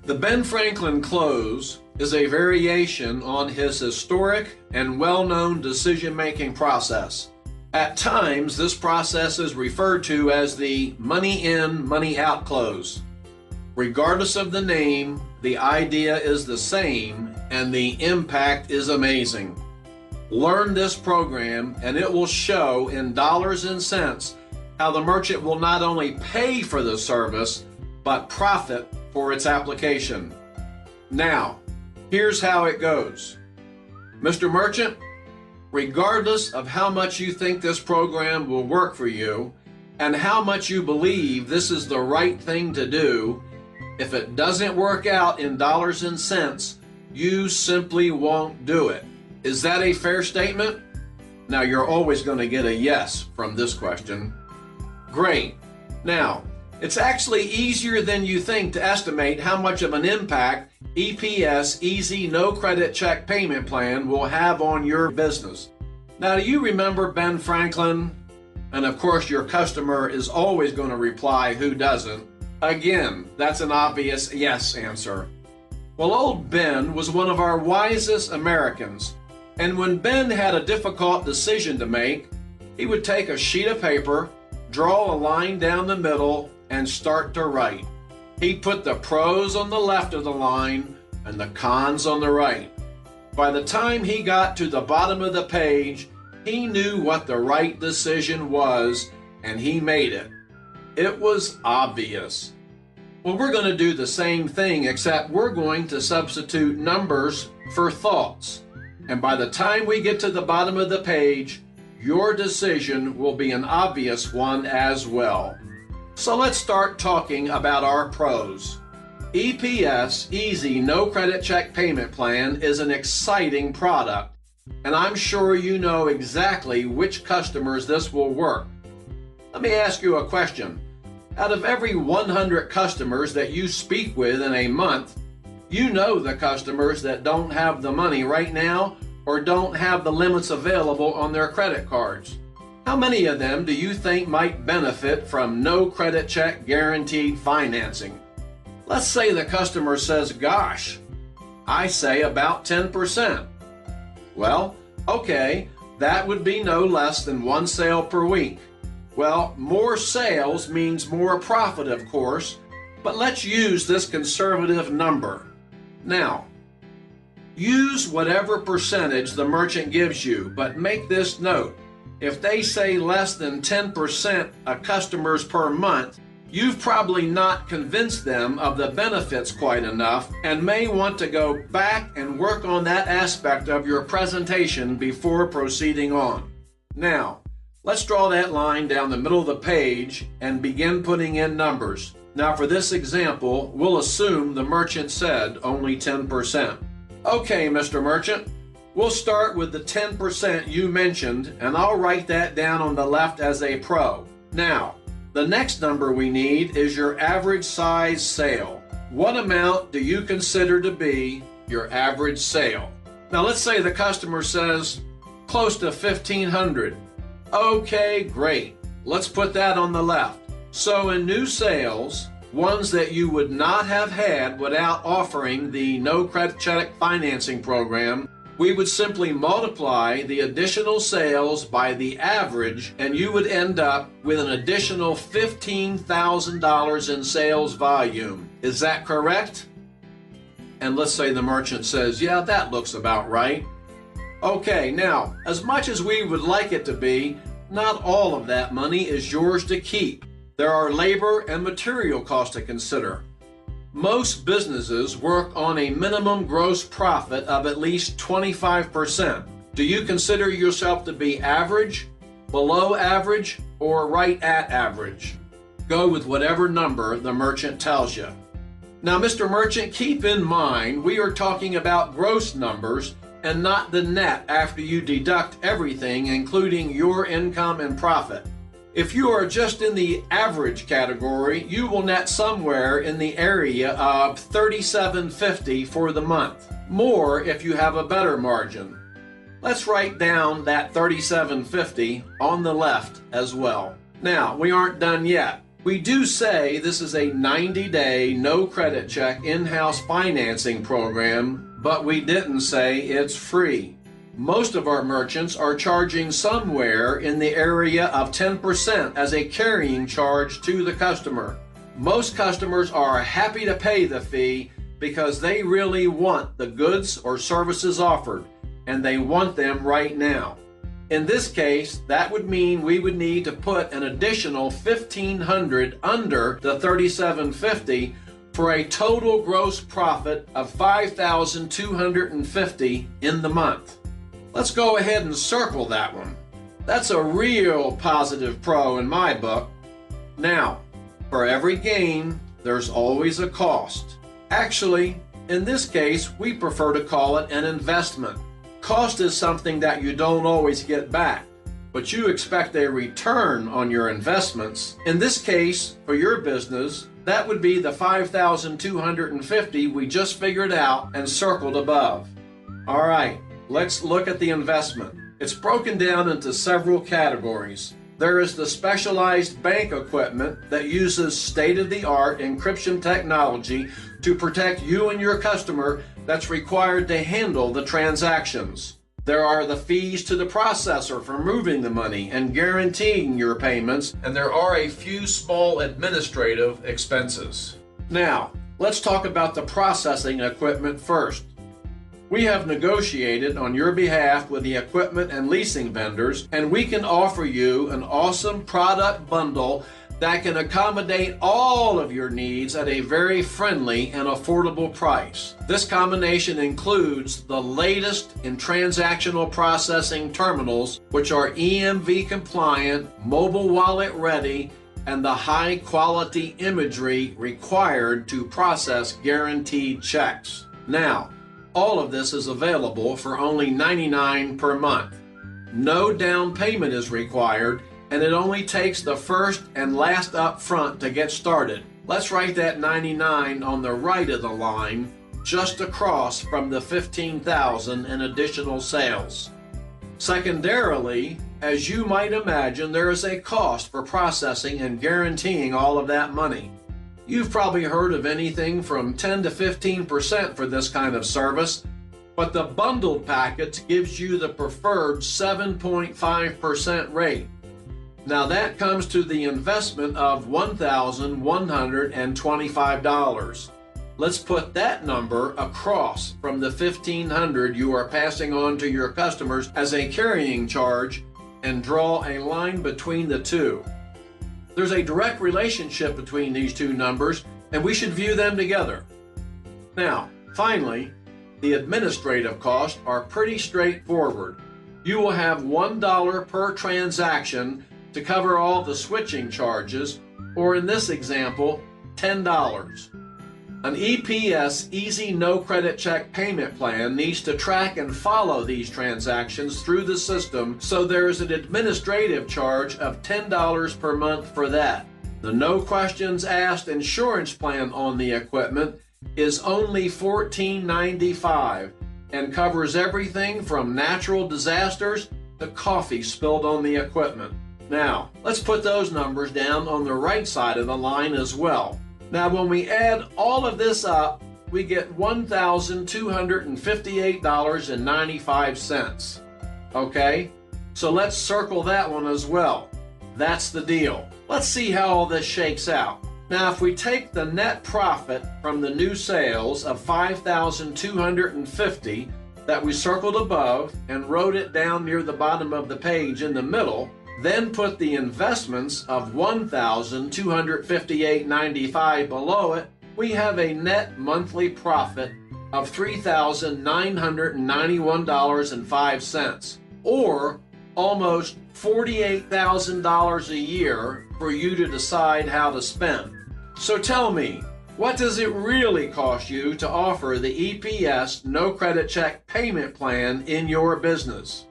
The Ben Franklin close is a variation on his historic and well-known decision-making process. At times, this process is referred to as the money in, money out close. Regardless of the name, the idea is the same and the impact is amazing. Learn this program and it will show in dollars and cents how the merchant will not only pay for the service, but profit for its application. Now, here's how it goes. Mr. Merchant, regardless of how much you think this program will work for you and how much you believe this is the right thing to do, if it doesn't work out in dollars and cents, you simply won't do it. Is that a fair statement? Now, you're always going to get a yes from this question. Great. Now, it's actually easier than you think to estimate how much of an impact EPS, Easy No Credit Check Payment Plan, will have on your business. Now, do you remember Ben Franklin? And of course, your customer is always going to reply, who doesn't? Again, that's an obvious yes answer. Well, old Ben was one of our wisest Americans, and when Ben had a difficult decision to make, he would take a sheet of paper, draw a line down the middle, and start to write. He put the pros on the left of the line and the cons on the right. By the time he got to the bottom of the page, he knew what the right decision was, and he made it. It was obvious. Well, we're going to do the same thing, except we're going to substitute numbers for thoughts. And by the time we get to the bottom of the page, your decision will be an obvious one as well. So let's start talking about our pros. EPS, Easy No Credit Check Payment Plan, is an exciting product, and I'm sure you know exactly which customers this will work. Let me ask you a question. Out of every 100 customers that you speak with in a month, you know the customers that don't have the money right now or don't have the limits available on their credit cards. How many of them do you think might benefit from no credit check guaranteed financing? Let's say the customer says, gosh, I say about 10%. Well, okay, that would be no less than one sale per week. Well, more sales means more profit, of course, but let's use this conservative number. Now, use whatever percentage the merchant gives you, but make this note. If they say less than 10% of customers per month, you've probably not convinced them of the benefits quite enough and may want to go back and work on that aspect of your presentation before proceeding on. Now, let's draw that line down the middle of the page and begin putting in numbers. Now, for this example, we'll assume the merchant said only 10%. Okay, Mr. Merchant. We'll start with the 10% you mentioned, and I'll write that down on the left as a pro. Now, the next number we need is your average size sale. What amount do you consider to be your average sale? Now, let's say the customer says close to $1,500. Okay, great. Let's put that on the left. So in new sales, ones that you would not have had without offering the no credit check financing program, we would simply multiply the additional sales by the average, and you would end up with an additional $15,000 in sales volume. Is that correct? And let's say the merchant says, yeah, that looks about right. Okay, now, as much as we would like it to be, not all of that money is yours to keep. There are labor and material costs to consider. Most businesses work on a minimum gross profit of at least 25%. Do you consider yourself to be average, below average, or right at average? Go with whatever number the merchant tells you. Now, Mr. Merchant, keep in mind we are talking about gross numbers and not the net after you deduct everything, including your income and profit. If you are just in the average category, you will net somewhere in the area of $37.50 for the month. More if you have a better margin. Let's write down that $37.50 on the left as well. Now, we aren't done yet. We do say this is a 90-day no credit check in-house financing program, but we didn't say it's free. Most of our merchants are charging somewhere in the area of 10% as a carrying charge to the customer. Most customers are happy to pay the fee because they really want the goods or services offered, and they want them right now. In this case, that would mean we would need to put an additional $1,500 under the $3,750 for a total gross profit of $5,250 in the month. Let's go ahead and circle that one. That's a real positive pro in my book. Now, for every gain, there's always a cost. Actually, in this case, we prefer to call it an investment. Cost is something that you don't always get back, but you expect a return on your investments. In this case, for your business, that would be the $5,250 we just figured out and circled above. All right, let's look at the investment. It's broken down into several categories. There is the specialized bank equipment that uses state-of-the-art encryption technology to protect you and your customer that's required to handle the transactions. There are the fees to the processor for moving the money and guaranteeing your payments, and there are a few small administrative expenses. Now, let's talk about the processing equipment first. We have negotiated on your behalf with the equipment and leasing vendors, and we can offer you an awesome product bundle that can accommodate all of your needs at a very friendly and affordable price. This combination includes the latest in transactional processing terminals, which are EMV compliant, mobile wallet ready, and the high quality imagery required to process guaranteed checks. Now, all of this is available for only $99 per month. No down payment is required, and it only takes the first and last up front to get started. Let's write that $99 on the right of the line, just across from the $15,000 in additional sales. Secondarily, as you might imagine, there is a cost for processing and guaranteeing all of that money. You've probably heard of anything from 10 to 15% for this kind of service, but the bundled package gives you the preferred 7.5% rate. Now that comes to the investment of $1,125. Let's put that number across from the $1,500 you are passing on to your customers as a carrying charge and draw a line between the two. There's a direct relationship between these two numbers, and we should view them together. Now, finally, the administrative costs are pretty straightforward. You will have $1 per transaction to cover all the switching charges, or in this example, $10. An EPS Easy No Credit Check payment plan needs to track and follow these transactions through the system, so there is an administrative charge of $10 per month for that. The No Questions Asked insurance plan on the equipment is only $14.95 and covers everything from natural disasters to coffee spilled on the equipment. Now, let's put those numbers down on the right side of the line as well. Now, when we add all of this up, we get $1,258.95. Okay? So let's circle that one as well. That's the deal. Let's see how all this shakes out. Now, if we take the net profit from the new sales of $5,250 that we circled above and wrote it down near the bottom of the page in the middle, then put the investments of $1,258.95 below it, we have a net monthly profit of $3,991.05, or almost $48,000 a year for you to decide how to spend. So tell me, what does it really cost you to offer the EPS No Credit Check payment plan in your business?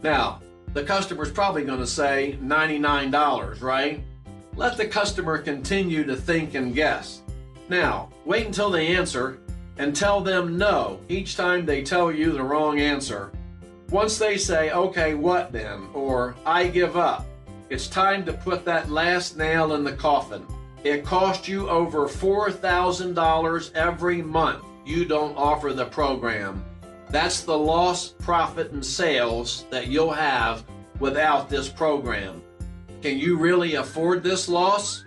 Now, the customer's probably going to say $99, right? Let the customer continue to think and guess. Now, wait until they answer and tell them no each time they tell you the wrong answer. Once they say, okay, what then? Or I give up, it's time to put that last nail in the coffin. It costs you over $4,000 every month you don't offer the program. That's the lost profit and sales that you'll have without this program. Can you really afford this loss?